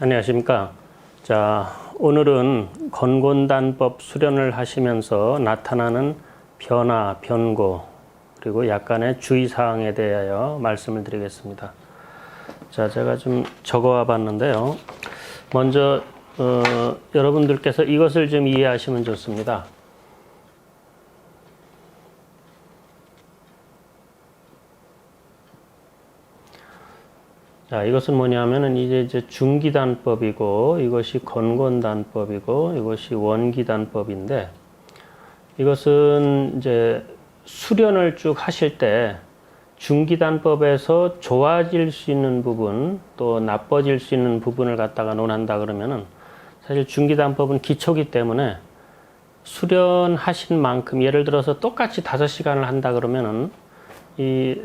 안녕하십니까. 자, 오늘은 건곤단법 수련을 하시면서 나타나는 변화, 변고, 그리고 약간의 주의사항에 대하여 말씀을 드리겠습니다. 자, 제가 좀 적어와 봤는데요. 먼저 여러분들께서 이것을 좀 이해하시면 좋습니다. 자, 이것은 뭐냐면은 이제 중기단법이고, 이것이 건곤단법이고, 이것이 원기단법인데, 이것은 이제 수련을 쭉 하실 때 중기단법에서 좋아질 수 있는 부분, 또 나빠질 수 있는 부분을 갖다가 논한다 그러면은, 사실 중기단법은 기초기 때문에 수련하신 만큼, 예를 들어서 똑같이 5시간을 한다 그러면은 이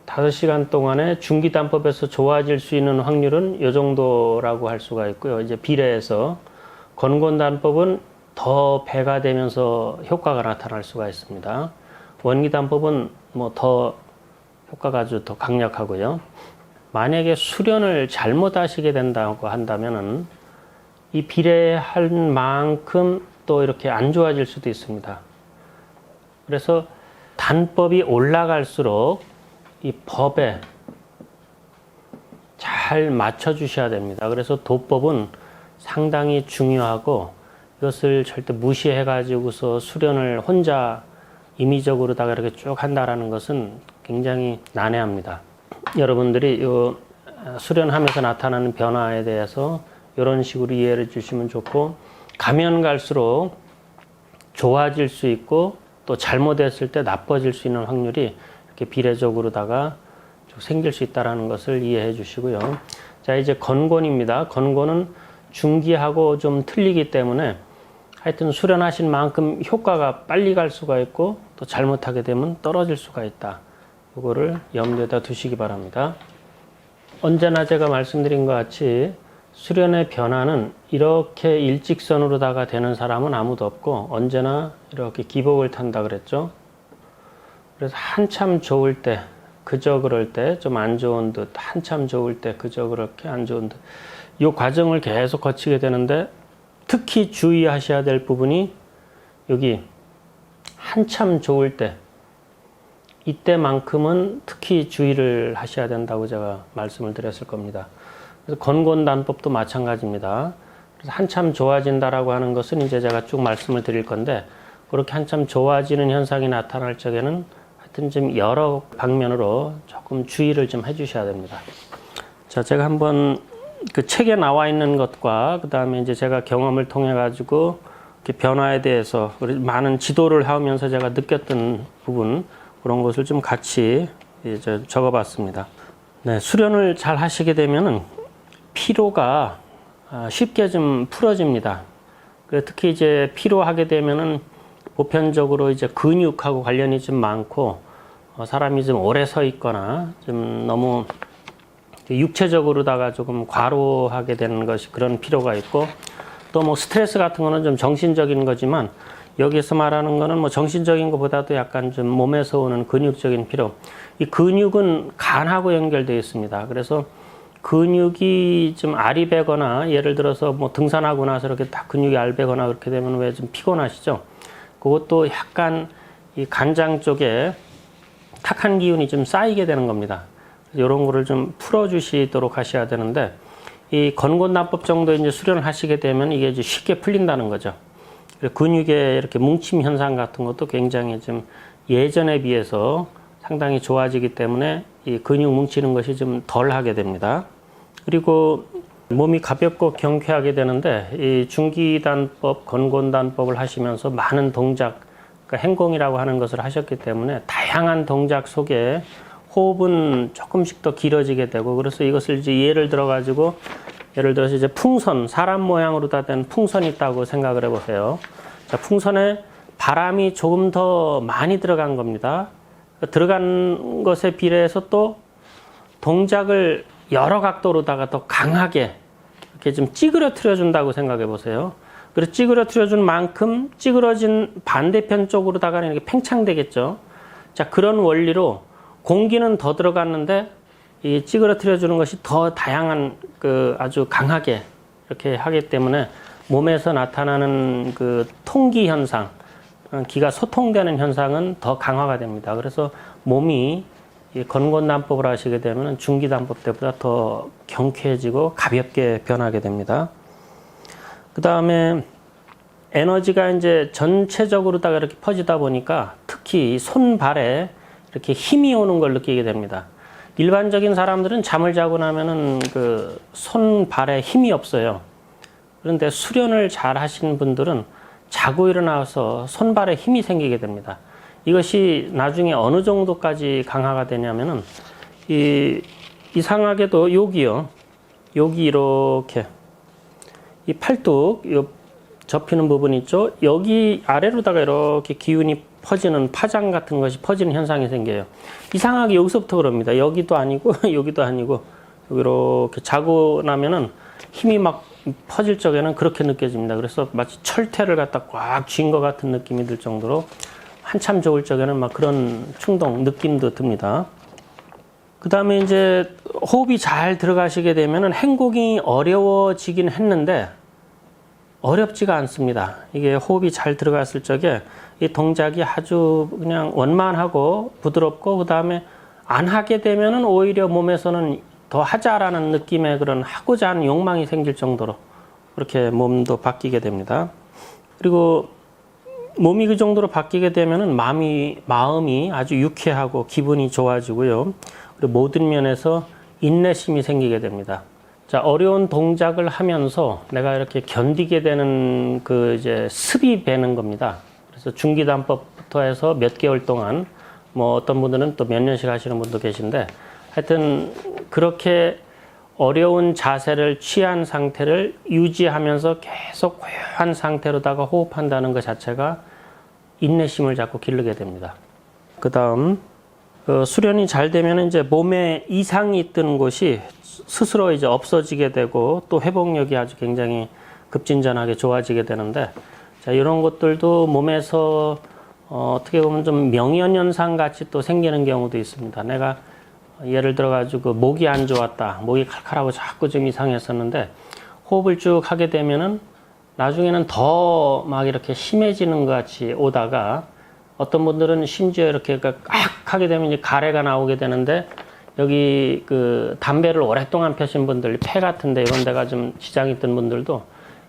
5시간 동안에 중기단법에서 좋아질 수 있는 확률은 이 정도라고 할 수가 있고요. 이제 비례해서 건곤단법은 더 배가 되면서 효과가 나타날 수가 있습니다. 원기단법은 뭐 더 효과가 아주 더 강력하고요. 만약에 수련을 잘못하시게 된다고 한다면은 이 비례할 만큼 또 이렇게 안 좋아질 수도 있습니다. 그래서 단법이 올라갈수록 이 법에 잘 맞춰 주셔야 됩니다. 그래서 도법은 상당히 중요하고 이것을 절대 무시해 가지고서 수련을 혼자 임의적으로다가 이렇게 쭉 한다라는 것은 굉장히 난해합니다. 여러분들이 이 수련하면서 나타나는 변화에 대해서 이런 식으로 이해를 주시면 좋고, 가면 갈수록 좋아질 수 있고 또 잘못했을 때 나빠질 수 있는 확률이 비례적으로다가 생길 수 있다는 것을 이해해 주시고요. 자, 이제 건곤입니다. 건곤은 중기하고 좀 틀리기 때문에 하여튼 수련하신 만큼 효과가 빨리 갈 수가 있고 또 잘못하게 되면 떨어질 수가 있다. 이거를 염두에다 두시기 바랍니다. 언제나 제가 말씀드린 것 같이 수련의 변화는 이렇게 일직선으로다가 되는 사람은 아무도 없고 언제나 이렇게 기복을 탄다 그랬죠. 그래서 한참 좋을 때, 그저 그럴 때 좀 안 좋은 듯, 한참 좋을 때 그저 그렇게 안 좋은 듯, 이 과정을 계속 거치게 되는데, 특히 주의하셔야 될 부분이 여기 한참 좋을 때, 이때만큼은 특히 주의를 하셔야 된다고 제가 말씀을 드렸을 겁니다. 그래서 건곤단법도 마찬가지입니다. 그래서 한참 좋아진다라고 하는 것은 이제 제가 쭉 말씀을 드릴 건데, 그렇게 한참 좋아지는 현상이 나타날 적에는 하여튼 좀 여러 방면으로 조금 주의를 좀 해주셔야 됩니다. 자, 제가 한번 그 책에 나와 있는 것과 그 다음에 이제 제가 경험을 통해 가지고 변화에 대해서 많은 지도를 하면서 제가 느꼈던 부분, 그런 것을 좀 같이 이제 적어봤습니다. 네, 수련을 잘 하시게 되면은 피로가 쉽게 좀 풀어집니다. 특히 이제 피로하게 되면은 보편적으로 이제 근육하고 관련이 좀 많고, 사람이 좀 오래 서 있거나 좀 너무 육체적으로다가 조금 과로하게 되는 것이 그런 피로가 있고, 또 뭐 스트레스 같은 거는 좀 정신적인 거지만 여기서 말하는 거는 뭐 정신적인 것보다도 약간 좀 몸에서 오는 근육적인 피로. 이 근육은 간하고 연결되어 있습니다. 그래서 근육이 좀 알이 배거나, 예를 들어서 뭐 등산하고 나서 이렇게 다 근육이 알 배거나 그렇게 되면 왜 좀 피곤하시죠? 그것도 약간 이 간장 쪽에 탁한 기운이 좀 쌓이게 되는 겁니다. 이런 거를 좀 풀어주시도록 하셔야 되는데, 이 건곤단법 정도 이제 수련을 하시게 되면 이게 이제 쉽게 풀린다는 거죠. 근육의 이렇게 뭉침 현상 같은 것도 굉장히 좀 예전에 비해서 상당히 좋아지기 때문에 이 근육 뭉치는 것이 좀 덜 하게 됩니다. 그리고 몸이 가볍고 경쾌하게 되는데, 이 중기단법, 건곤단법을 하시면서 많은 동작, 그러니까 행공이라고 하는 것을 하셨기 때문에 다양한 동작 속에 호흡은 조금씩 더 길어지게 되고, 그래서 이것을 이제 예를 들어서 이제 풍선, 사람 모양으로 다 된 풍선이 있다고 생각을 해보세요. 자, 풍선에 바람이 조금 더 많이 들어간 겁니다. 들어간 것에 비례해서 또 동작을 여러 각도로다가 더 강하게 이렇게 좀 찌그러뜨려 준다고 생각해 보세요. 그래서 찌그러뜨려 준 만큼 찌그러진 반대편 쪽으로다가 이렇게 팽창되겠죠. 자, 그런 원리로 공기는 더 들어갔는데 이 찌그러뜨려 주는 것이 더 다양한 아주 강하게 이렇게 하기 때문에 몸에서 나타나는 그 통기 현상, 기가 소통되는 현상은 더 강화가 됩니다. 그래서 몸이 이 건곤단법을 하시게 되면 중기단법 때보다 더 경쾌해지고 가볍게 변하게 됩니다. 그 다음에 에너지가 이제 전체적으로다가 이렇게 퍼지다 보니까 특히 손발에 이렇게 힘이 오는 걸 느끼게 됩니다. 일반적인 사람들은 잠을 자고 나면은 그 손발에 힘이 없어요. 그런데 수련을 잘 하시는 분들은 자고 일어나서 손발에 힘이 생기게 됩니다. 이것이 나중에 어느 정도까지 강화가 되냐면은 이상하게도 여기요. 여기 이렇게 이 팔뚝 요 접히는 부분 있죠. 여기 아래로다가 이렇게 기운이 퍼지는 파장 같은 것이 퍼지는 현상이 생겨요. 이상하게 여기서부터 그럽니다. 여기도 아니고 여기도 아니고 이렇게 자고 나면은 힘이 막 퍼질 적에는 그렇게 느껴집니다. 그래서 마치 철퇴를 갖다 꽉 쥔 것 같은 느낌이 들 정도로 한참 좋을 적에는 막 그런 충동, 느낌도 듭니다. 그 다음에 이제 호흡이 잘 들어가시게 되면은 행복이 어려워지긴 했는데 어렵지가 않습니다. 이게 호흡이 잘 들어갔을 적에 이 동작이 아주 그냥 원만하고 부드럽고 그 다음에 안 하게 되면은 오히려 몸에서는 더 하자라는 느낌의 그런 하고자 하는 욕망이 생길 정도로 그렇게 몸도 바뀌게 됩니다. 그리고 몸이 그 정도로 바뀌게 되면은 마음이 아주 유쾌하고 기분이 좋아지고요. 그리고 모든 면에서 인내심이 생기게 됩니다. 자, 어려운 동작을 하면서 내가 이렇게 견디게 되는 그 이제 습이 배는 겁니다. 그래서 중기단법부터 해서 몇 개월 동안 뭐 어떤 분들은 또 몇 년씩 하시는 분도 계신데 하여튼 그렇게 어려운 자세를 취한 상태를 유지하면서 계속 고요한 상태로다가 호흡한다는 것 자체가 인내심을 자꾸 기르게 됩니다. 그 다음 수련이 잘 되면 이제 몸에 이상이 있던 곳이 스스로 이제 없어지게 되고 또 회복력이 아주 굉장히 급진전하게 좋아지게 되는데 자, 이런 것들도 몸에서 어떻게 보면 좀 명현현상 같이 또 생기는 경우도 있습니다. 내가 예를 들어 가지고 목이 안 좋았다, 목이 칼칼하고 자꾸 좀 이상했었는데 호흡을 쭉 하게 되면은 나중에는 더 막 이렇게 심해지는 것 같이 오다가 어떤 분들은 심지어 이렇게 깍 하게 되면 이제 가래가 나오게 되는데 여기 그 담배를 오랫동안 펴신 분들, 폐 같은데 이런 데가 좀 지장이 있던 분들도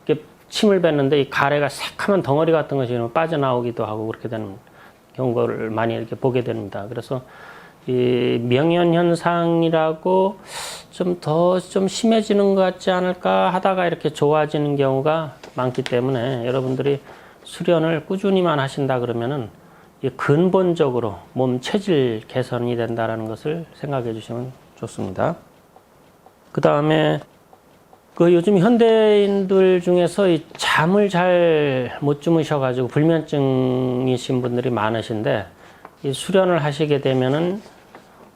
이렇게 침을 뱉는데 이 가래가 새카만 덩어리 같은 것이 빠져나오기도 하고 그렇게 되는 경우를 많이 이렇게 보게 됩니다. 그래서 이 명현현상이라고 좀 더 좀 심해지는 것 같지 않을까 하다가 이렇게 좋아지는 경우가 많기 때문에 여러분들이 수련을 꾸준히만 하신다 그러면은 근본적으로 몸 체질 개선이 된다는 것을 생각해 주시면 좋습니다. 그 다음에 그 요즘 현대인들 중에서 이 잠을 잘 못 주무셔가지고 불면증이신 분들이 많으신데 이 수련을 하시게 되면은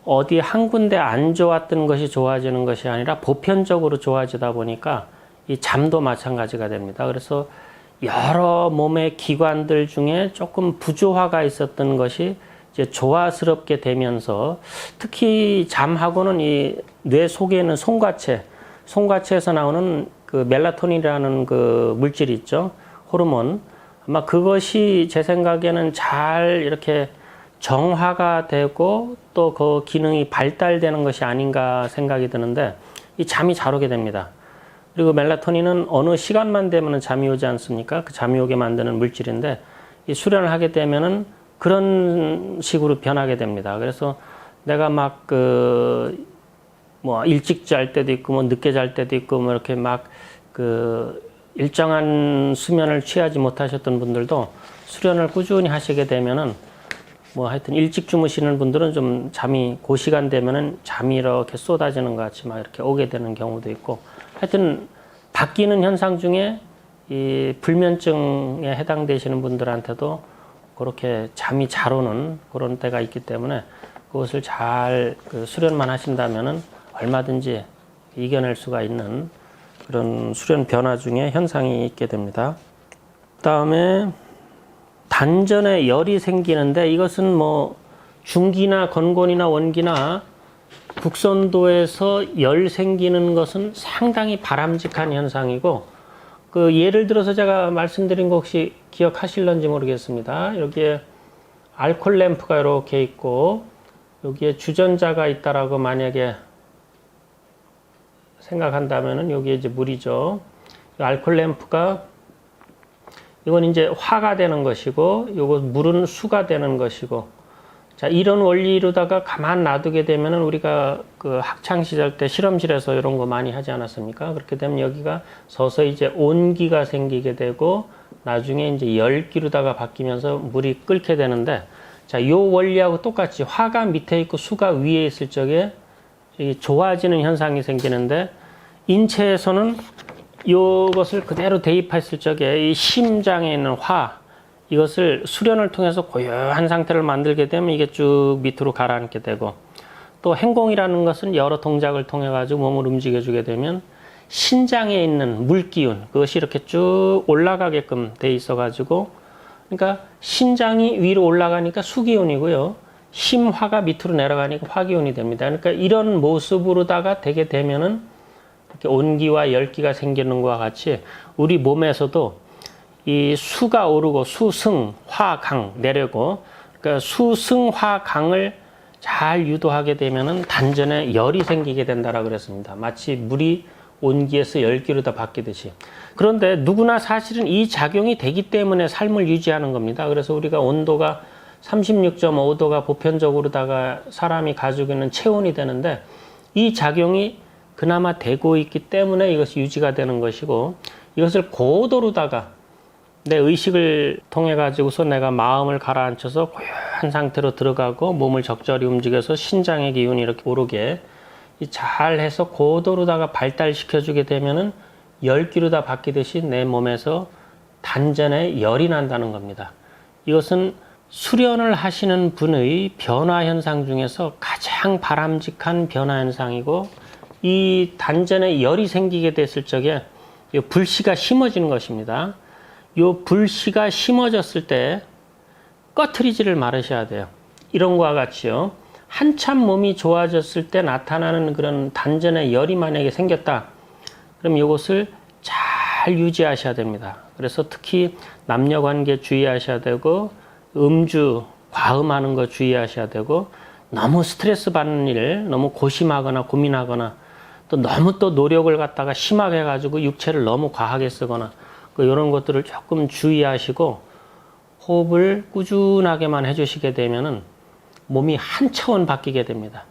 어디 한 군데 안 좋았던 것이 좋아지는 것이 아니라 보편적으로 좋아지다 보니까 이 잠도 마찬가지가 됩니다. 그래서 여러 몸의 기관들 중에 조금 부조화가 있었던 것이 이제 조화스럽게 되면서 특히 잠하고는 이 뇌 속에 있는 송과체에서 나오는 그 멜라토닌이라는 그 물질이 있죠. 호르몬. 아마 그것이 제 생각에는 잘 이렇게 정화가 되고 또 그 기능이 발달되는 것이 아닌가 생각이 드는데 이 잠이 잘 오게 됩니다. 그리고 멜라토닌은 어느 시간만 되면 잠이 오지 않습니까? 그 잠이 오게 만드는 물질인데 이 수련을 하게 되면은 그런 식으로 변하게 됩니다. 그래서 내가 막 뭐 일찍 잘 때도 있고 뭐 늦게 잘 때도 있고 뭐 이렇게 막 일정한 수면을 취하지 못하셨던 분들도 수련을 꾸준히 하시게 되면은 뭐 하여튼 일찍 주무시는 분들은 좀 잠이 그 시간 되면은 잠이 이렇게 쏟아지는 것 같이 막 이렇게 오게 되는 경우도 있고 하여튼 바뀌는 현상 중에 이 불면증에 해당되시는 분들한테도 그렇게 잠이 잘 오는 그런 때가 있기 때문에 그것을 잘 수련만 하신다면은 얼마든지 이겨낼 수가 있는 그런 수련 변화 중에 현상이 있게 됩니다. 그다음에 단전에 열이 생기는데 이것은 뭐 중기나 건곤이나 원기나 극선도에서 열 생기는 것은 상당히 바람직한 현상이고, 그 예를 들어서 제가 말씀드린 거 혹시 기억하실런지 모르겠습니다. 여기에 알콜 램프가 이렇게 있고 여기에 주전자가 있다라고 만약에 생각한다면은 여기에 이제 물이죠. 알콜 램프가 이건 이제 화가 되는 것이고, 요거 물은 수가 되는 것이고, 자, 이런 원리로다가 가만 놔두게 되면은 우리가 그 학창 시절 때 실험실에서 이런 거 많이 하지 않았습니까? 그렇게 되면 여기가 서서히 이제 온기가 생기게 되고, 나중에 이제 열기로다가 바뀌면서 물이 끓게 되는데, 자, 요 원리하고 똑같이 화가 밑에 있고 수가 위에 있을 적에 좋아지는 현상이 생기는데, 인체에서는 이것을 그대로 대입했을 적에 이 심장에 있는 화, 이것을 수련을 통해서 고요한 상태를 만들게 되면 이게 쭉 밑으로 가라앉게 되고, 또 행공이라는 것은 여러 동작을 통해 가지고 몸을 움직여 주게 되면 신장에 있는 물기운, 그것이 이렇게 쭉 올라가게끔 돼 있어 가지고, 그러니까 신장이 위로 올라가니까 수기운이고요, 심화가 밑으로 내려가니까 화기운이 됩니다. 그러니까 이런 모습으로다가 되게 되면은 이렇게 온기와 열기가 생기는 것과 같이 우리 몸에서도 이 수가 오르고 수승, 화, 강 내려고, 그러니까 수승, 화, 강을 잘 유도하게 되면은 단전에 열이 생기게 된다라고 그랬습니다. 마치 물이 온기에서 열기로 다 바뀌듯이. 그런데 누구나 사실은 이 작용이 되기 때문에 삶을 유지하는 겁니다. 그래서 우리가 온도가 36.5도가 보편적으로다가 사람이 가지고 있는 체온이 되는데, 이 작용이 그나마 되고 있기 때문에 이것이 유지가 되는 것이고, 이것을 고도로다가 내 의식을 통해 가지고서 내가 마음을 가라앉혀서 고요한 상태로 들어가고 몸을 적절히 움직여서 신장의 기운이 이렇게 오르게 잘 해서 고도로다가 발달시켜 주게 되면은 열기로 다 바뀌듯이 내 몸에서 단전에 열이 난다는 겁니다. 이것은 수련을 하시는 분의 변화 현상 중에서 가장 바람직한 변화 현상이고, 이 단전에 열이 생기게 됐을 적에 이 불씨가 심어지는 것입니다. 이 불씨가 심어졌을 때 꺼트리지를 말으셔야 돼요. 이런 것과 같이요, 한참 몸이 좋아졌을 때 나타나는 그런 단전에 열이 만약에 생겼다, 그럼 이것을 잘 유지하셔야 됩니다. 그래서 특히 남녀관계 주의하셔야 되고, 음주, 과음하는 거 주의하셔야 되고, 너무 스트레스 받는 일, 너무 고심하거나 고민하거나, 또 너무 또 노력을 갖다가 심하게 해가지고 육체를 너무 과하게 쓰거나, 이런 것들을 조금 주의하시고 호흡을 꾸준하게만 해주시게 되면은 몸이 한 차원 바뀌게 됩니다.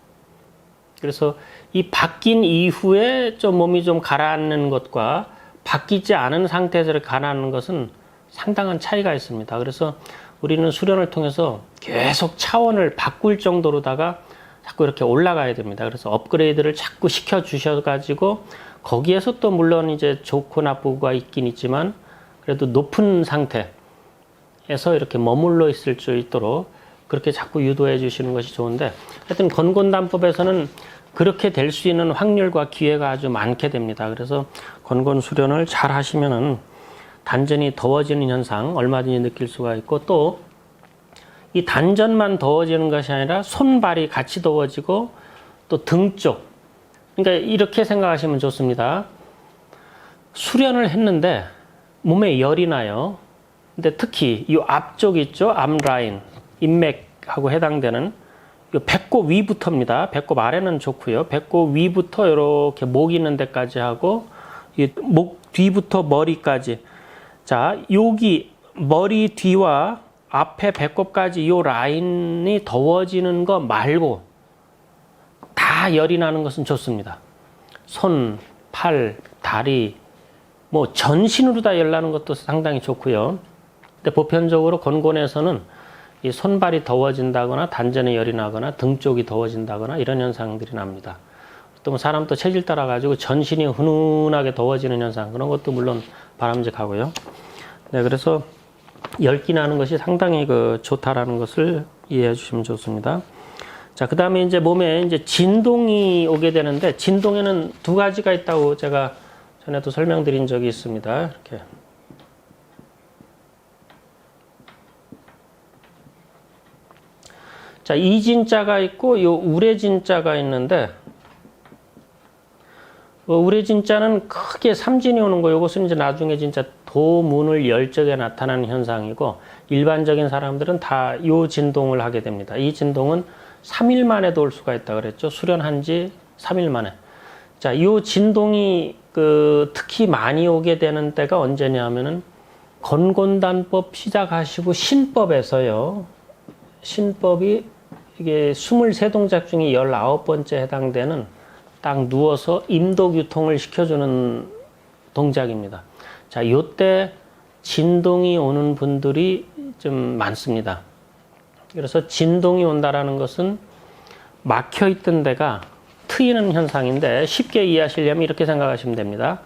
그래서 이 바뀐 이후에 좀 몸이 좀 가라앉는 것과 바뀌지 않은 상태에서 가라앉는 것은 상당한 차이가 있습니다. 그래서 우리는 수련을 통해서 계속 차원을 바꿀 정도로다가 자꾸 이렇게 올라가야 됩니다. 그래서 업그레이드를 자꾸 시켜 주셔가지고, 거기에서 또 물론 이제 좋고 나쁘고가 있긴 있지만, 그래도 높은 상태에서 이렇게 머물러 있을 수 있도록 그렇게 자꾸 유도해 주시는 것이 좋은데, 하여튼 건곤단법에서는 그렇게 될 수 있는 확률과 기회가 아주 많게 됩니다. 그래서 건곤 수련을 잘 하시면은 단전이 더워지는 현상 얼마든지 느낄 수가 있고, 또 이 단전만 더워지는 것이 아니라 손발이 같이 더워지고, 또 등 쪽, 그러니까 이렇게 생각하시면 좋습니다. 수련을 했는데 몸에 열이 나요. 근데 특히 이 앞쪽 있죠, 앞라인, 인맥하고 해당되는 이 배꼽 위부터입니다. 배꼽 아래는 좋고요, 배꼽 위부터 이렇게 목 있는 데까지 하고, 이 목 뒤부터 머리까지, 자, 여기 머리 뒤와 앞에 배꼽까지 이 라인이 더워지는 거 말고 다 열이 나는 것은 좋습니다. 손, 팔, 다리, 뭐 전신으로 다 열 나는 것도 상당히 좋고요. 근데 보편적으로 건곤에서는 이 손발이 더워진다거나 단전에 열이 나거나 등 쪽이 더워진다거나 이런 현상들이 납니다. 또 뭐 사람 또 체질 따라 가지고 전신이 훈훈하게 더워지는 현상, 그런 것도 물론 바람직하고요. 네, 그래서 열기 나는 것이 상당히 좋다라는 것을 이해해 주시면 좋습니다. 자, 그 다음에 이제 몸에 이제 진동이 오게 되는데, 진동에는 두 가지가 있다고 제가 전에도 설명드린 적이 있습니다. 이렇게. 자, 이진자가 있고 요 우레진자가 있는데 우레진자는 크게 삼진이 오는 거, 요것은 이제 나중에 진짜 도문을 열 적에 나타나는 현상이고 일반적인 사람들은 다 요 진동을 하게 됩니다. 이 진동은 3일 만에도 올 수가 있다 그랬죠. 수련한 지 3일 만에. 자, 요 진동이 특히 많이 오게 되는 때가 언제냐 하면은 건곤단법 시작하시고 신법에서요. 신법이 이게 23동작 중에 19번째 해당되는 딱 누워서 임도교통을 시켜주는 동작입니다. 자, 요때 진동이 오는 분들이 좀 많습니다. 그래서 진동이 온다라는 것은 막혀있던 데가 트이는 현상인데 쉽게 이해하시려면 이렇게 생각하시면 됩니다.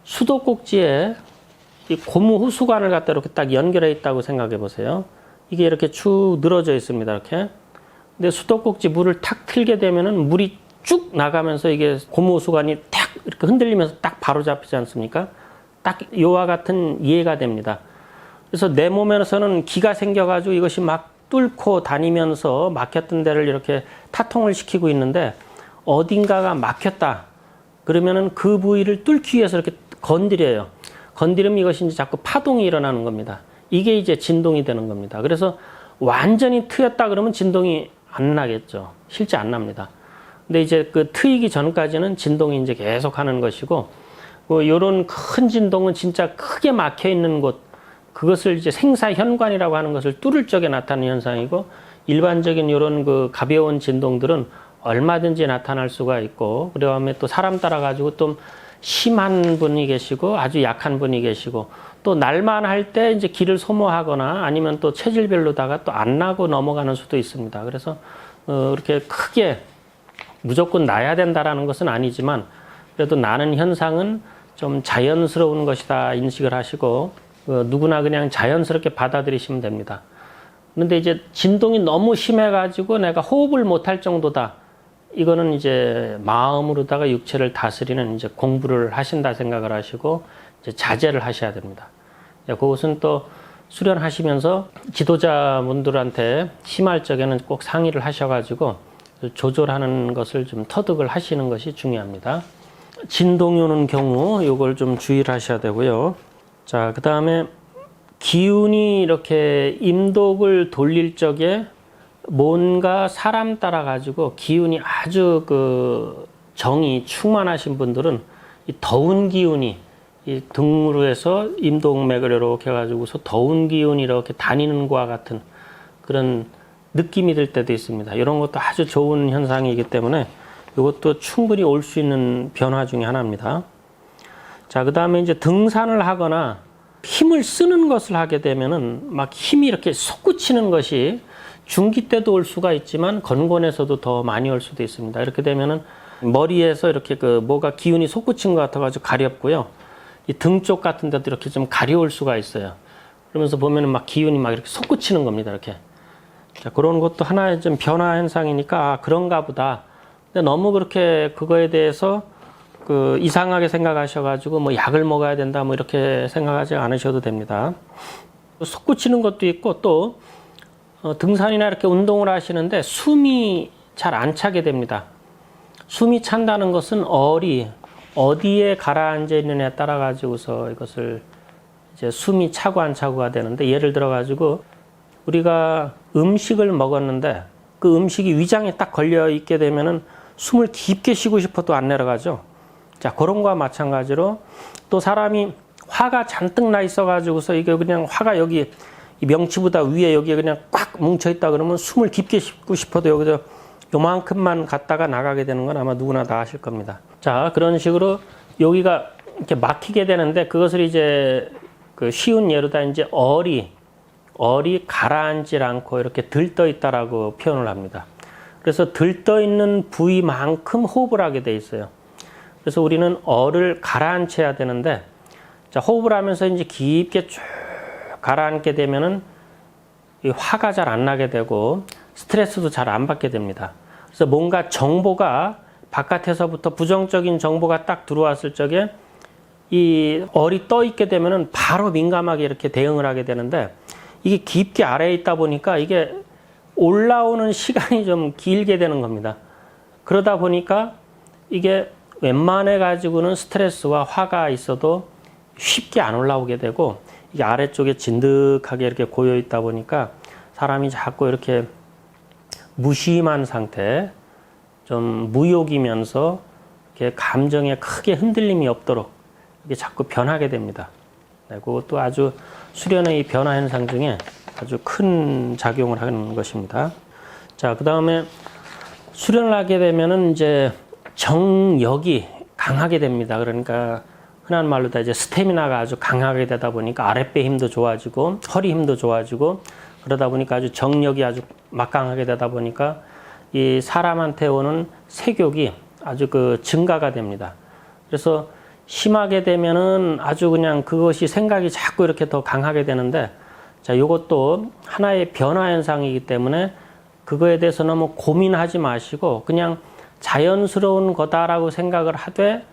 수도꼭지에 이 고무 호수관을 갖다 이렇게 딱 연결해 있다고 생각해 보세요. 이게 이렇게 쭉 늘어져 있습니다. 이렇게. 근데 수도꼭지 물을 탁 틀게 되면은 물이 쭉 나가면서 이게 고무 호수관이 탁 이렇게 흔들리면서 딱 바로 잡히지 않습니까? 딱 이와 같은 이해가 됩니다. 그래서 내 몸에서는 기가 생겨가지고 이것이 막 뚫고 다니면서 막혔던 데를 이렇게 타통을 시키고 있는데 어딘가가 막혔다. 그러면은 그 부위를 뚫기 위해서 이렇게 건드려요. 건드리면 이것이 이제 자꾸 파동이 일어나는 겁니다. 이게 이제 진동이 되는 겁니다. 그래서 완전히 트였다 그러면 진동이 안 나겠죠. 실제 안 납니다. 근데 이제 트이기 전까지는 진동이 이제 계속 하는 것이고, 요런 큰 진동은 진짜 크게 막혀 있는 곳, 그것을 이제 생사현관이라고 하는 것을 뚫을 적에 나타나는 현상이고, 일반적인 요런 가벼운 진동들은 얼마든지 나타날 수가 있고, 그 다음에 또 사람 따라 가지고 또 심한 분이 계시고 아주 약한 분이 계시고 또 날만 할 때 이제 기를 소모하거나 아니면 또 체질별로다가 또 안 나고 넘어가는 수도 있습니다. 그래서 이렇게 크게 무조건 나야 된다라는 것은 아니지만 그래도 나는 현상은 좀 자연스러운 것이다 인식을 하시고 누구나 그냥 자연스럽게 받아들이시면 됩니다. 그런데 이제 진동이 너무 심해가지고 내가 호흡을 못할 정도다. 이거는 이제 마음으로다가 육체를 다스리는 이제 공부를 하신다 생각을 하시고 이제 자제를 하셔야 됩니다. 그것은 또 수련하시면서 지도자분들한테 심할 적에는 꼭 상의를 하셔가지고 조절하는 것을 좀 터득을 하시는 것이 중요합니다. 진동이 오는 경우 이걸 좀 주의를 하셔야 되고요. 자, 그 다음에 기운이 이렇게 임독을 돌릴 적에 뭔가 사람 따라 가지고 기운이 아주 정이 충만하신 분들은 이 더운 기운이 이 등으로 해서 임동맥을 이렇게 해가지고서 더운 기운이 이렇게 다니는 것과 같은 그런 느낌이 들 때도 있습니다. 이런 것도 아주 좋은 현상이기 때문에 이것도 충분히 올 수 있는 변화 중에 하나입니다. 자, 그 다음에 이제 등산을 하거나 힘을 쓰는 것을 하게 되면은 막 힘이 이렇게 솟구치는 것이 중기 때도 올 수가 있지만 건곤에서도 더 많이 올 수도 있습니다. 이렇게 되면은 머리에서 이렇게 뭐가 기운이 솟구친 것 같아가지고 가렵고요. 이 등 쪽 같은 데도 이렇게 좀 가려울 수가 있어요. 그러면서 보면은 막 기운이 막 이렇게 솟구치는 겁니다. 이렇게. 자, 그런 것도 하나의 좀 변화 현상이니까 그런가 보다. 근데 너무 그렇게 그거에 대해서 이상하게 생각하셔가지고 뭐 약을 먹어야 된다 뭐 이렇게 생각하지 않으셔도 됩니다. 솟구치는 것도 있고 또 등산이나 이렇게 운동을 하시는데 숨이 잘 안 차게 됩니다. 숨이 찬다는 것은 어디에 가라앉아 있느냐에 따라 가지고서 이것을 이제 숨이 차고 안 차고가 되는데 예를 들어 가지고 우리가 음식을 먹었는데 그 음식이 위장에 딱 걸려 있게 되면은 숨을 깊게 쉬고 싶어도 안 내려가죠. 자, 그런 거와 마찬가지로 또 사람이 화가 잔뜩 나 있어 가지고서 이게 그냥 화가 여기 이 명치보다 위에 여기에 그냥 꽉 뭉쳐있다 그러면 숨을 깊게 쉬고 싶어도 여기서 요만큼만 갔다가 나가게 되는 건 아마 누구나 다 아실 겁니다. 자, 그런 식으로 여기가 이렇게 막히게 되는데 그것을 이제 쉬운 예로다 이제 얼이 가라앉질 않고 이렇게 들떠 있다라고 표현을 합니다. 그래서 들떠 있는 부위만큼 호흡을 하게 돼 있어요. 그래서 우리는 얼을 가라앉혀야 되는데 자, 호흡을 하면서 이제 깊게 쭉 가라앉게 되면은 이 화가 잘 안 나게 되고 스트레스도 잘 안 받게 됩니다. 그래서 뭔가 정보가 바깥에서부터 부정적인 정보가 딱 들어왔을 적에 이 얼이 떠 있게 되면은 바로 민감하게 이렇게 대응을 하게 되는데 이게 깊게 아래에 있다 보니까 이게 올라오는 시간이 좀 길게 되는 겁니다. 그러다 보니까 이게 웬만해 가지고는 스트레스와 화가 있어도 쉽게 안 올라오게 되고, 이게 아래쪽에 진득하게 이렇게 고여 있다 보니까 사람이 자꾸 이렇게 무심한 상태, 좀 무욕이면서 이렇게 감정에 크게 흔들림이 없도록 이게 자꾸 변하게 됩니다. 네, 그것도 아주 수련의 이 변화 현상 중에 아주 큰 작용을 하는 것입니다. 자, 그 다음에 수련을 하게 되면은 이제 정력이 강하게 됩니다. 그러니까 흔한 말로 다 이제 스태미나가 아주 강하게 되다 보니까 아랫배 힘도 좋아지고 허리 힘도 좋아지고, 그러다 보니까 아주 정력이 아주 막강하게 되다 보니까 이 사람한테 오는 색욕이 아주 그 증가가 됩니다. 그래서 심하게 되면은 아주 그냥 그것이 생각이 자꾸 이렇게 더 강하게 되는데, 자, 요것도 하나의 변화 현상이기 때문에 그거에 대해서 너무 고민하지 마시고 그냥 자연스러운 거다라고 생각을 하되,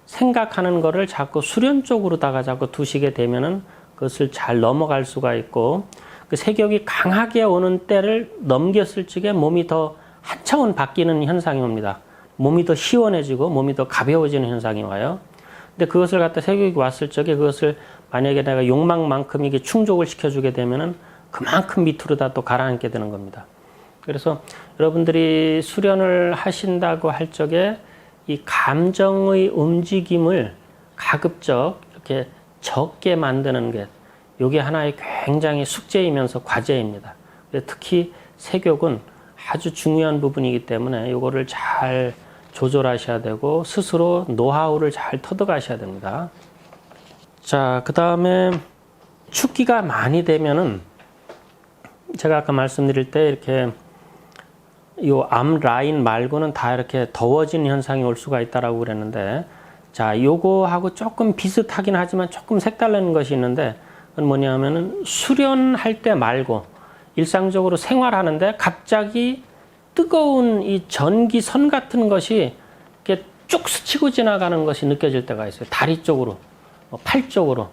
생각하는 거를 자꾸 수련 쪽으로다가 자꾸 두시게 되면은 그것을 잘 넘어갈 수가 있고, 그 색욕이 강하게 오는 때를 넘겼을 적에 몸이 더 한 차원 바뀌는 현상이 옵니다. 몸이 더 시원해지고 몸이 더 가벼워지는 현상이 와요. 근데 그것을 갖다 색욕이 왔을 적에 그것을 만약에 내가 욕망만큼 이게 충족을 시켜주게 되면은 그만큼 밑으로다 또 가라앉게 되는 겁니다. 그래서 여러분들이 수련을 하신다고 할 적에 이 감정의 움직임을 가급적 이렇게 적게 만드는 게, 이게 하나의 굉장히 숙제이면서 과제입니다. 특히 색욕은 아주 중요한 부분이기 때문에 이거를 잘 조절하셔야 되고 스스로 노하우를 잘 터득하셔야 됩니다. 자, 그 다음에 춥기가 많이 되면은 제가 아까 말씀드릴 때 이렇게 요 앞 라인 말고는 다 이렇게 더워지는 현상이 올 수가 있다라고 그랬는데, 자, 요거하고 조금 비슷하긴 하지만 조금 색다른 것이 있는데, 그건 뭐냐면은 수련할 때 말고 일상적으로 생활하는데 갑자기 뜨거운 이 전기선 같은 것이 이렇게 쭉 스치고 지나가는 것이 느껴질 때가 있어요. 다리 쪽으로, 팔 쪽으로.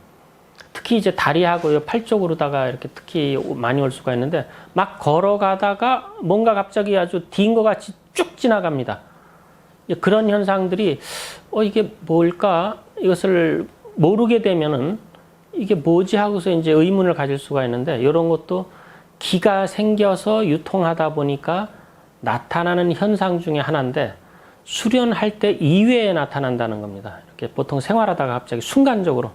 특히 이제 다리하고 팔 쪽으로다가 이렇게 특히 많이 올 수가 있는데, 막 걸어가다가 뭔가 갑자기 아주 딘 것 같이 쭉 지나갑니다. 그런 현상들이 이게 뭘까? 이것을 모르게 되면은 이게 뭐지 하고서 이제 의문을 가질 수가 있는데, 이런 것도 기가 생겨서 유통하다 보니까 나타나는 현상 중에 하나인데, 수련할 때 이외에 나타난다는 겁니다. 이렇게 보통 생활하다가 갑자기 순간적으로,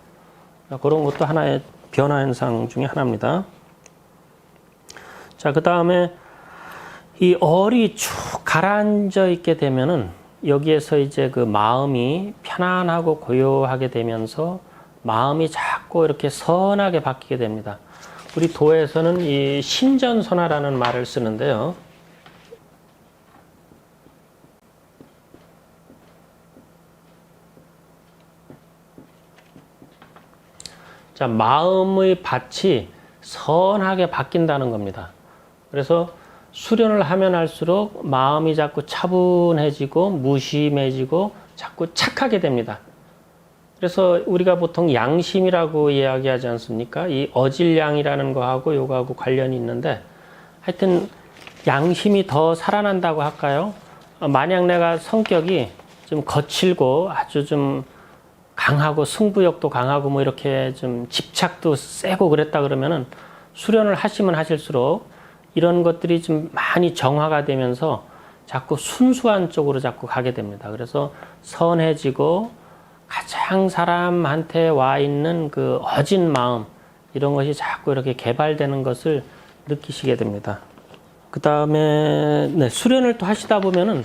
그런 것도 하나의 변화 현상 중에 하나입니다. 자, 그 다음에 이 얼이 쭉 가라앉아 있게 되면은 여기에서 이제 그 마음이 편안하고 고요하게 되면서 마음이 자꾸 이렇게 선하게 바뀌게 됩니다. 우리 도에서는 이 신전선화라는 말을 쓰는데요. 자, 마음의 밭이 선하게 바뀐다는 겁니다. 그래서 수련을 하면 할수록 마음이 자꾸 차분해지고 무심해지고 자꾸 착하게 됩니다. 그래서 우리가 보통 양심이라고 이야기하지 않습니까? 이 어질량이라는 거하고 요거하고 관련이 있는데, 하여튼 양심이 더 살아난다고 할까요? 만약 내가 성격이 좀 거칠고 아주 좀 강하고 승부욕도 강하고 뭐 이렇게 좀 집착도 세고 그랬다 그러면은 수련을 하시면 하실수록 이런 것들이 좀 많이 정화가 되면서 자꾸 순수한 쪽으로 자꾸 가게 됩니다. 그래서 선해지고 가장 사람한테 와 있는 그 어진 마음, 이런 것이 자꾸 이렇게 개발되는 것을 느끼시게 됩니다. 그 다음에 수련을 또 하시다 보면은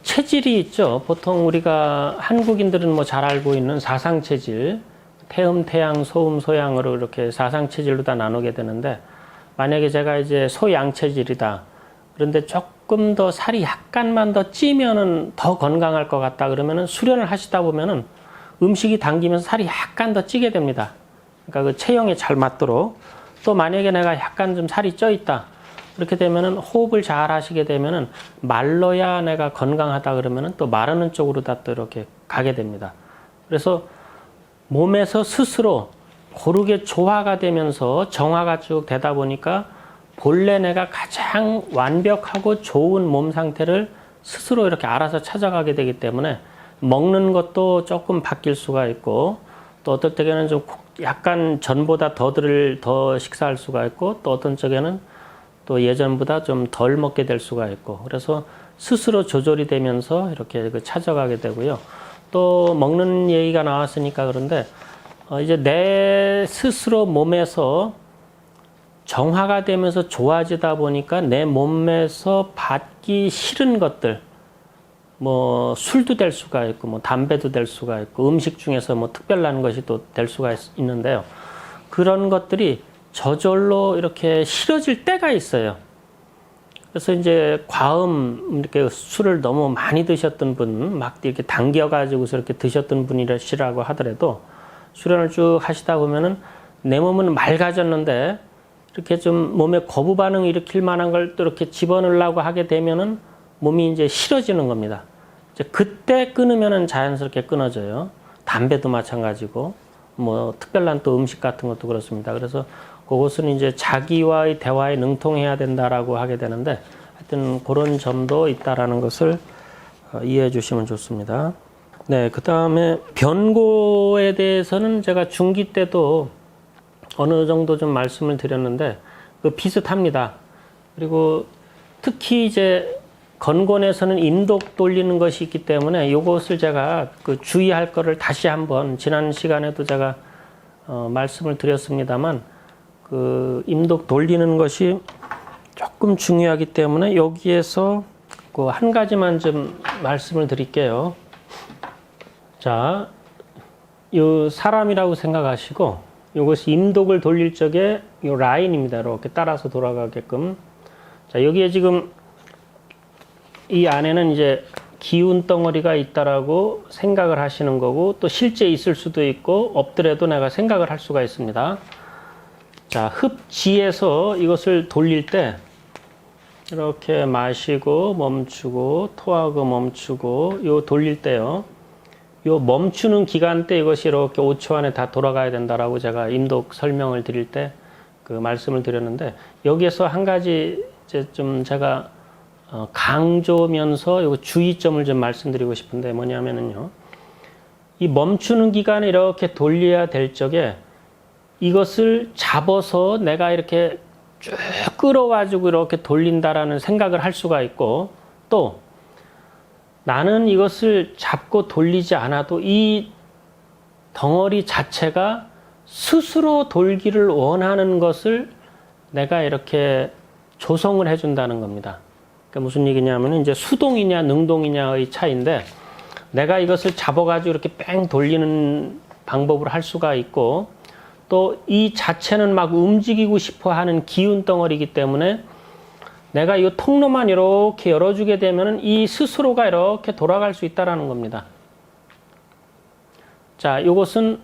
체질이 있죠. 보통 우리가 한국인들은 뭐 잘 알고 있는 사상체질, 태음, 태양, 소음, 소양으로 이렇게 사상체질로 다 나누게 되는데, 만약에 제가 이제 소양체질이다. 그런데 조금 더 살이 약간만 더 찌면은 더 건강할 것 같다. 그러면은 수련을 하시다 보면은 음식이 당기면서 살이 약간 더 찌게 됩니다. 그러니까 그 체형에 잘 맞도록. 또 만약에 내가 약간 좀 살이 쪄 있다. 그렇게 되면은 호흡을 잘 하시게 되면은 말로야 내가 건강하다 그러면은 또 마르는 쪽으로 다 또 이렇게 가게 됩니다. 그래서 몸에서 스스로 고르게 조화가 되면서 정화가 쭉 되다 보니까 본래 내가 가장 완벽하고 좋은 몸 상태를 스스로 이렇게 알아서 찾아가게 되기 때문에 먹는 것도 조금 바뀔 수가 있고 또 어떨 때에는 좀 약간 전보다 더 식사할 수가 있고 또 어떤 쪽에는 또 예전보다 좀 덜 먹게 될 수가 있고 그래서 스스로 조절이 되면서 이렇게 찾아가게 되고요. 또 먹는 얘기가 나왔으니까 그런데 이제 내 스스로 몸에서 정화가 되면서 좋아지다 보니까 내 몸에서 받기 싫은 것들 뭐 술도 될 수가 있고 뭐 담배도 될 수가 있고 음식 중에서 뭐 특별한 것이 또 될 수가 있는데요. 그런 것들이 저절로 이렇게 싫어질 때가 있어요. 그래서 이제 과음 이렇게 술을 너무 많이 드셨던 분, 막 이렇게 당겨가지고서 이렇게 드셨던 분이시라고 하더라도 수련을 쭉 하시다 보면은 내 몸은 맑아졌는데 이렇게 좀 몸에 거부 반응 일으킬 만한 걸 또 이렇게 집어넣으려고 하게 되면은 몸이 이제 싫어지는 겁니다. 이제 그때 끊으면은 자연스럽게 끊어져요. 담배도 마찬가지고 뭐 특별한 또 음식 같은 것도 그렇습니다. 그래서 그것은 이제 자기와의 대화에 능통해야 된다라고 하게 되는데 하여튼 그런 점도 있다라는 것을 이해해 주시면 좋습니다. 네, 그 다음에 변고에 대해서는 제가 중기 때도 어느 정도 좀 말씀을 드렸는데 비슷합니다. 그리고 특히 이제 건곤에서는 임독 돌리는 것이 있기 때문에 이것을 제가 주의할 거를 다시 한번 지난 시간에도 제가 말씀을 드렸습니다만 임독 돌리는 것이 조금 중요하기 때문에 여기에서 한 가지만 좀 말씀을 드릴게요. 자, 이 사람이라고 생각하시고 이것이 임독을 돌릴 적에 이 라인입니다. 이렇게 따라서 돌아가게끔. 자, 여기에 지금 이 안에는 이제 기운 덩어리가 있다라고 생각을 하시는 거고 또 실제 있을 수도 있고 없더라도 내가 생각을 할 수가 있습니다. 자, 흡지에서 이것을 돌릴 때 이렇게 마시고 멈추고 토하고 멈추고 요 돌릴 때요. 요 멈추는 기간 때 이것이 이렇게 5초 안에 다 돌아가야 된다라고 제가 임독 설명을 드릴 때 말씀을 드렸는데 여기에서 한 가지 이제 좀 제가 강조면서 요 주의점을 좀 말씀드리고 싶은데 뭐냐면은요. 이 멈추는 기간에 이렇게 돌려야 될 적에 이것을 잡아서 내가 이렇게 쭉 끌어가지고 이렇게 돌린다라는 생각을 할 수가 있고 또 나는 이것을 잡고 돌리지 않아도 이 덩어리 자체가 스스로 돌기를 원하는 것을 내가 이렇게 조성을 해준다는 겁니다. 그러니까 무슨 얘기냐면 이제 수동이냐 능동이냐의 차이인데 내가 이것을 잡아가지고 이렇게 뺑 돌리는 방법으로 할 수가 있고 또 이 자체는 막 움직이고 싶어 하는 기운 덩어리이기 때문에 내가 이 통로만 이렇게 열어주게 되면 이 스스로가 이렇게 돌아갈 수 있다는 겁니다. 자, 이것은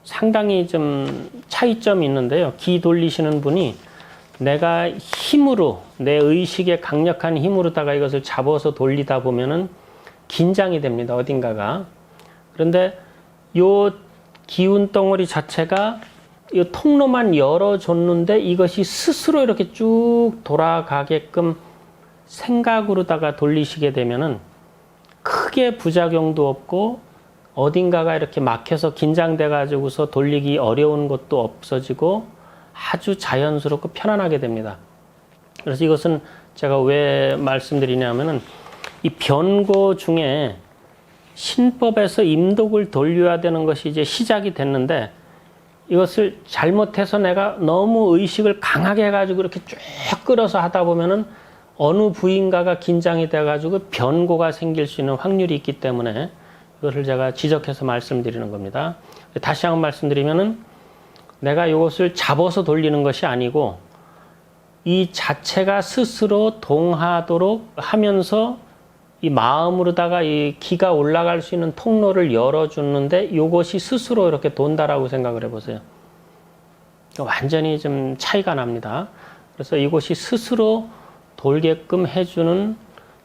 상당히 좀 차이점이 있는데요. 기 돌리시는 분이 내가 힘으로, 내 의식의 강력한 힘으로다가 이것을 잡아서 돌리다 보면은 긴장이 됩니다. 어딘가가. 그런데 이 기운 덩어리 자체가 이 통로만 열어줬는데 이것이 스스로 이렇게 쭉 돌아가게끔 생각으로다가 돌리시게 되면은 크게 부작용도 없고 어딘가가 이렇게 막혀서 긴장돼 가지고서 돌리기 어려운 것도 없어지고 아주 자연스럽고 편안하게 됩니다. 그래서 이것은 제가 왜 말씀드리냐면은 이 변고 중에 신법에서 임독을 돌려야 되는 것이 이제 시작이 됐는데 이것을 잘못해서 내가 너무 의식을 강하게 해가지고 이렇게 쭉 끌어서 하다 보면은 어느 부인가가 긴장이 돼가지고 변고가 생길 수 있는 확률이 있기 때문에 이것을 제가 지적해서 말씀드리는 겁니다. 다시 한번 말씀드리면은 내가 이것을 잡아서 돌리는 것이 아니고 이 자체가 스스로 동하도록 하면서 이 마음으로다가 이 기가 올라갈 수 있는 통로를 열어주는데 이것이 스스로 이렇게 돈다라고 생각을 해보세요. 완전히 좀 차이가 납니다. 그래서 이것이 스스로 돌게끔 해주는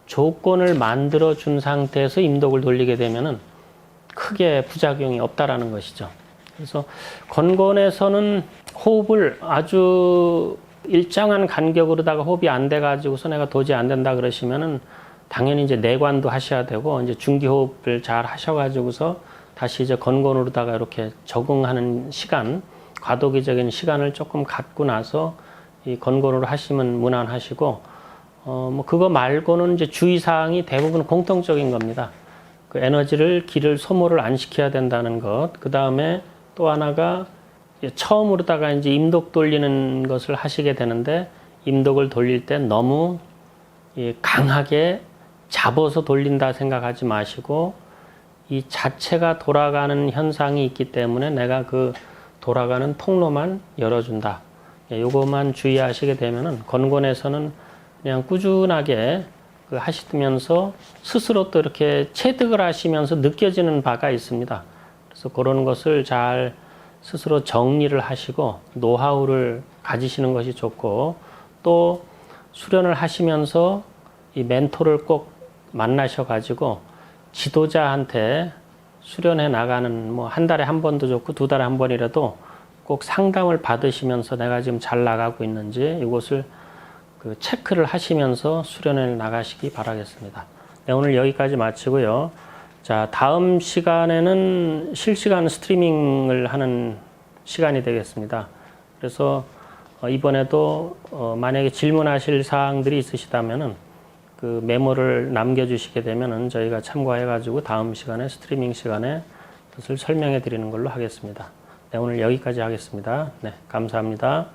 조건을 만들어준 상태에서 임독을 돌리게 되면은 크게 부작용이 없다라는 것이죠. 그래서 건곤에서는 호흡을 아주 일정한 간격으로다가 호흡이 안 돼가지고서 내가 도저히 안 된다 그러시면은 당연히 이제 내관도 하셔야 되고 이제 중기호흡을 잘 하셔가지고서 다시 이제 건곤으로다가 이렇게 적응하는 시간, 과도기적인 시간을 조금 갖고 나서 이 건곤으로 하시면 무난하시고 뭐 그거 말고는 이제 주의사항이 대부분 공통적인 겁니다. 그 에너지를 기를 소모를 안 시켜야 된다는 것. 그 다음에 또 하나가 처음으로다가 이제 임독 돌리는 것을 하시게 되는데 임독을 돌릴 때 너무 강하게 잡아서 돌린다 생각하지 마시고 이 자체가 돌아가는 현상이 있기 때문에 내가 그 돌아가는 통로만 열어준다. 요것만 주의하시게 되면은 건곤에서는 그냥 꾸준하게 그 하시면서 스스로 또 이렇게 체득을 하시면서 느껴지는 바가 있습니다. 그래서 그런 것을 잘 스스로 정리를 하시고 노하우를 가지시는 것이 좋고 또 수련을 하시면서 이 멘토를 꼭 만나셔가지고 지도자한테 수련해 나가는 뭐 한 달에 한 번도 좋고 두 달에 한 번이라도 꼭 상담을 받으시면서 내가 지금 잘 나가고 있는지 이것을 그 체크를 하시면서 수련을 나가시기 바라겠습니다. 네, 오늘 여기까지 마치고요. 자, 다음 시간에는 실시간 스트리밍을 하는 시간이 되겠습니다. 그래서 이번에도 만약에 질문하실 사항들이 있으시다면은 그 메모를 남겨주시게 되면은 저희가 참고해가지고 다음 시간에 스트리밍 시간에 그것을 설명해 드리는 걸로 하겠습니다. 네, 오늘 여기까지 하겠습니다. 네, 감사합니다.